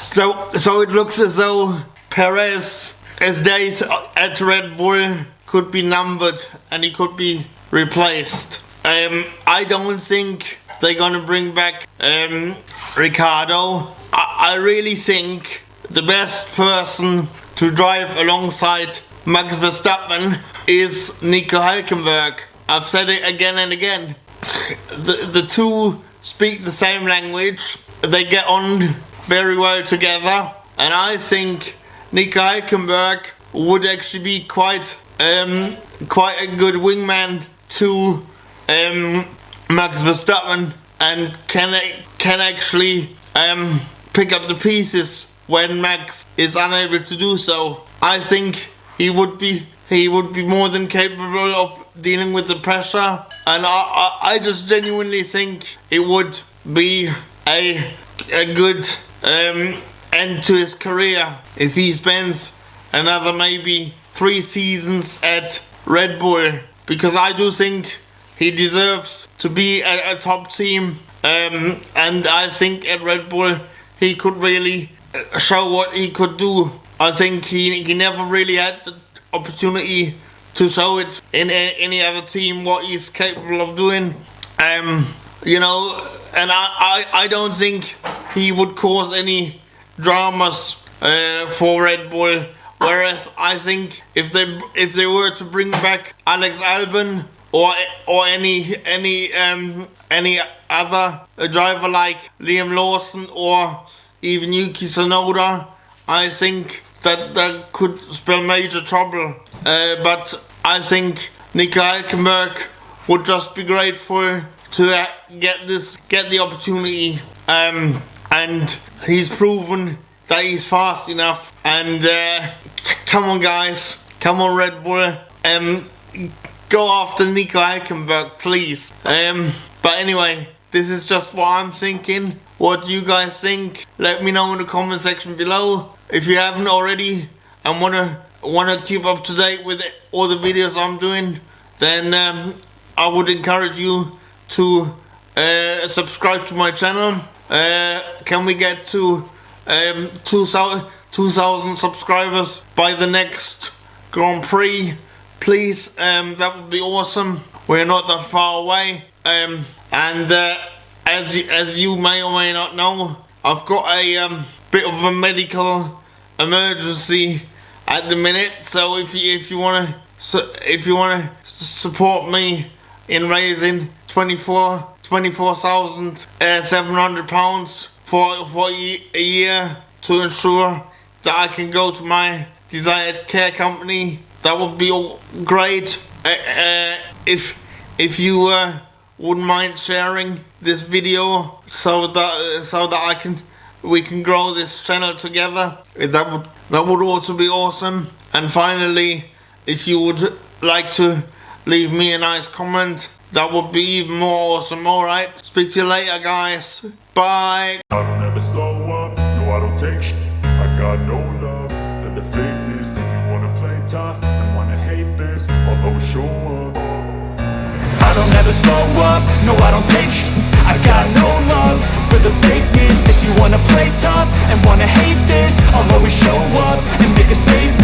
So it looks as though Perez's days at Red Bull could be numbered and he could be replaced. I don't think they're gonna bring back Ricardo. I really think the best person to drive alongside Max Verstappen is Nico Hulkenberg. I've said it again and again. The two speak the same language. They get on very well together, and I think Nico Hulkenberg would actually be quite a good wingman to Max Verstappen, and can actually pick up the pieces when Max is unable to do so. I think he would be more than capable of dealing with the pressure, and I just genuinely think it would be a good end to his career if he spends another maybe 3 seasons at Red Bull, because I do think he deserves to be at a top team, and I think at Red Bull he could really show what he could do. I think he never really had the opportunity to show it in any other team what he's capable of doing. You know, and I don't think he would cause any dramas for Red Bull. Whereas I think if they were to bring back Alex Albon or any other driver like Liam Lawson or even Yuki Tsunoda, I think that could spell major trouble. But I think Nico Hulkenberg would just be grateful to get the opportunity, and he's proven that he's fast enough. And come on guys, come on Red Bull, go after Nico Hulkenberg, please. But anyway, this is just what I'm thinking. What do you guys think? Let me know in the comment section below. If you haven't already and wanna keep up to date with all the videos I'm doing, then I would encourage you to subscribe to my channel. Can we get to 2,000 subscribers by the next Grand Prix, please? That would be awesome. We're not that far away. And as you may or may not know, I've got a bit of a medical emergency at the minute. So if you wanna support me in raising £24,700 for a year to ensure that I can go to my desired care company, that would be all great. If you wouldn't mind sharing this video so that we can grow this channel together, that would also be awesome. And finally, if you would like to leave me a nice comment, that would be even more awesome. Alright, speak to you later guys, bye. I don't ever slow up, no I don't take shit. I got no love for the fakeness. If you wanna play tough and wanna hate this, I'll always show up. I don't ever slow up, no I don't take shit. I got no love for the fakeness. If you wanna play tough and wanna hate this, I'll always show up and make a statement.